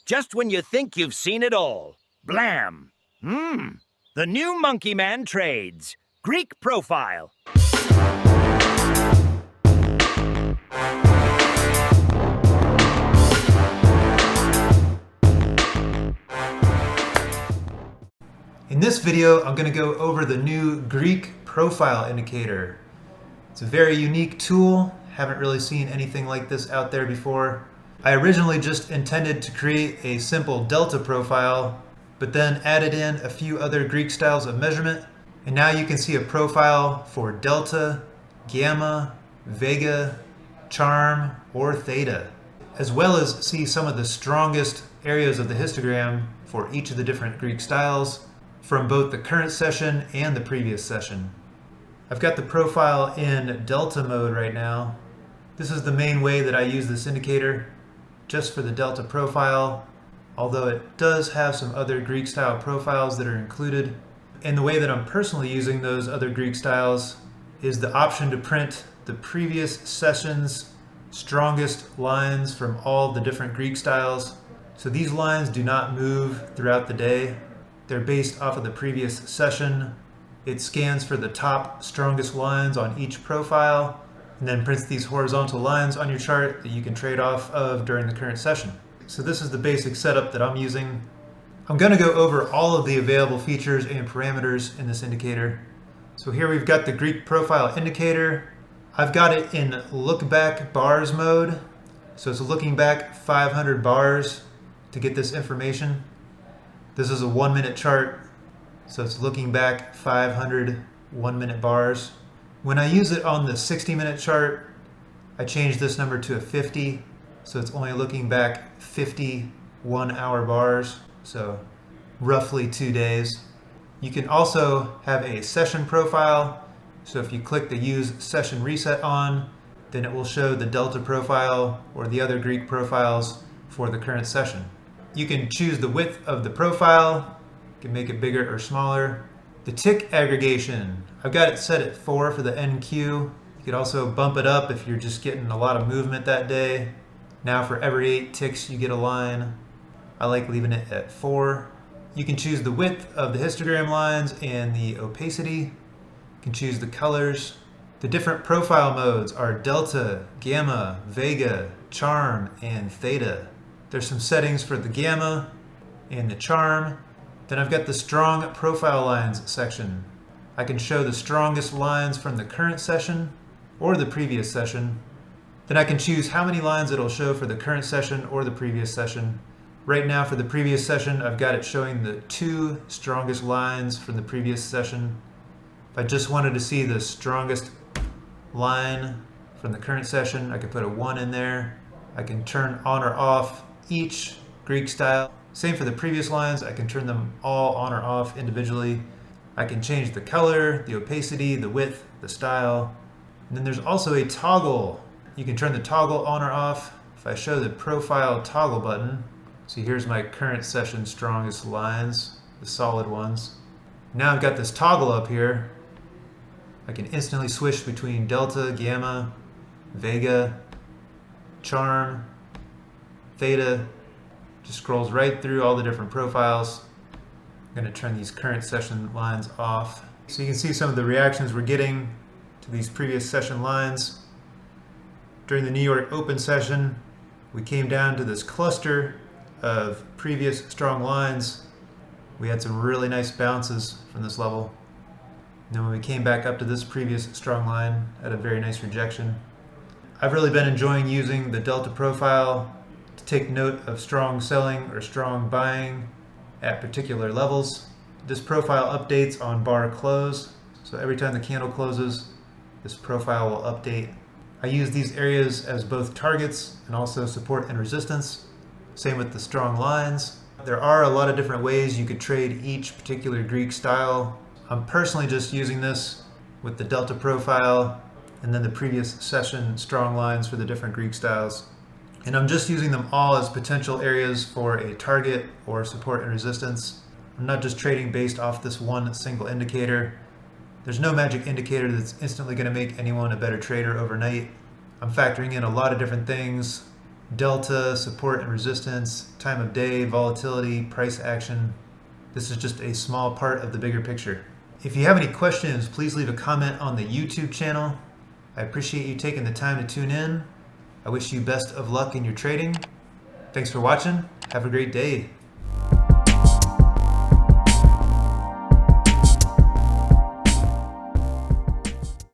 just when you think you've seen it all. Blam! The new MonkeyMan trades. Greek profile. In this video, I'm going to go over the new Greek profile indicator. It's a very unique tool. Haven't really seen anything like this out there before. I originally just intended to create a simple delta profile, but then added in a few other Greek styles of measurement. And now you can see a profile for delta, gamma, vega, charm, or theta, as well as see some of the strongest areas of the histogram for each of the different Greek styles from both the current session and the previous session. I've got the profile in delta mode right now. This is the main way that I use this indicator, just for the delta profile, although it does have some other Greek style profiles that are included. And the way that I'm personally using those other Greek styles is the option to print the previous session's strongest lines from all the different Greek styles. So these lines do not move throughout the day. They're based off of the previous session. It scans for the top strongest lines on each profile and then prints these horizontal lines on your chart that you can trade off of during the current session. So this is the basic setup that I'm using. I'm going to go over all of the available features and parameters in this indicator. So here we've got the Greek profile indicator. I've got it in look back bars mode. So it's looking back 500 bars to get this information. This is a 1 minute chart, so it's looking back 500 1-minute bars. When I use it on the 60-minute chart, I change this number to a 50, so it's only looking back 50 1-hour bars, so roughly 2 days. You can also have a session profile, so if you click the Use Session Reset on, then it will show the delta profile or the other Greek profiles for the current session. You can choose the width of the profile, you can make it bigger or smaller. The tick aggregation, I've got it set at 4 for the NQ. You could also bump it up if you're just getting a lot of movement that day. Now for every 8 ticks you get a line. I like leaving it at 4. You can choose the width of the histogram lines and the opacity. You can choose the colors. The different profile modes are delta, gamma, vega, charm, and theta. There's some settings for the gamma and the charm. Then I've got the strong profile lines section. I can show the strongest lines from the current session or the previous session. Then I can choose how many lines it'll show for the current session or the previous session. Right now for the previous session, I've got it showing the 2 strongest lines from the previous session. If I just wanted to see the strongest line from the current session, I could put a 1 in there. I can turn on or off each Greek style. Same for the previous lines, I can turn them all on or off individually. I can change the color, the opacity, the width, the style. And then there's also a toggle. You can turn the toggle on or off. If I show the profile toggle button, so here's my current session strongest lines, the solid ones. Now I've got this toggle up here. I can instantly switch between delta, gamma, vega, charm, theta. Just scrolls right through all the different profiles. I'm going to turn these current session lines off. So you can see some of the reactions we're getting to these previous session lines. During the New York Open session, we came down to this cluster of previous strong lines. We had some really nice bounces from this level. And then when we came back up to this previous strong line, had a very nice rejection. I've really been enjoying using the delta profile to take note of strong selling or strong buying at particular levels. This profile updates on bar close, so every time the candle closes, this profile will update. I use these areas as both targets and also support and resistance. Same with the strong lines. There are a lot of different ways you could trade each particular Greek style. I'm personally just using this with the delta profile and then the previous session strong lines for the different Greek styles. And I'm just using them all as potential areas for a target or support and resistance. I'm not just trading based off this one single indicator. There's no magic indicator that's instantly going to make anyone a better trader overnight. I'm factoring in a lot of different things, delta, support and resistance, time of day, volatility, price action. This is just a small part of the bigger picture. If you have any questions, please leave a comment on the YouTube channel. I appreciate you taking the time to tune in. I wish you best of luck in your trading. Thanks for watching. Have a great day.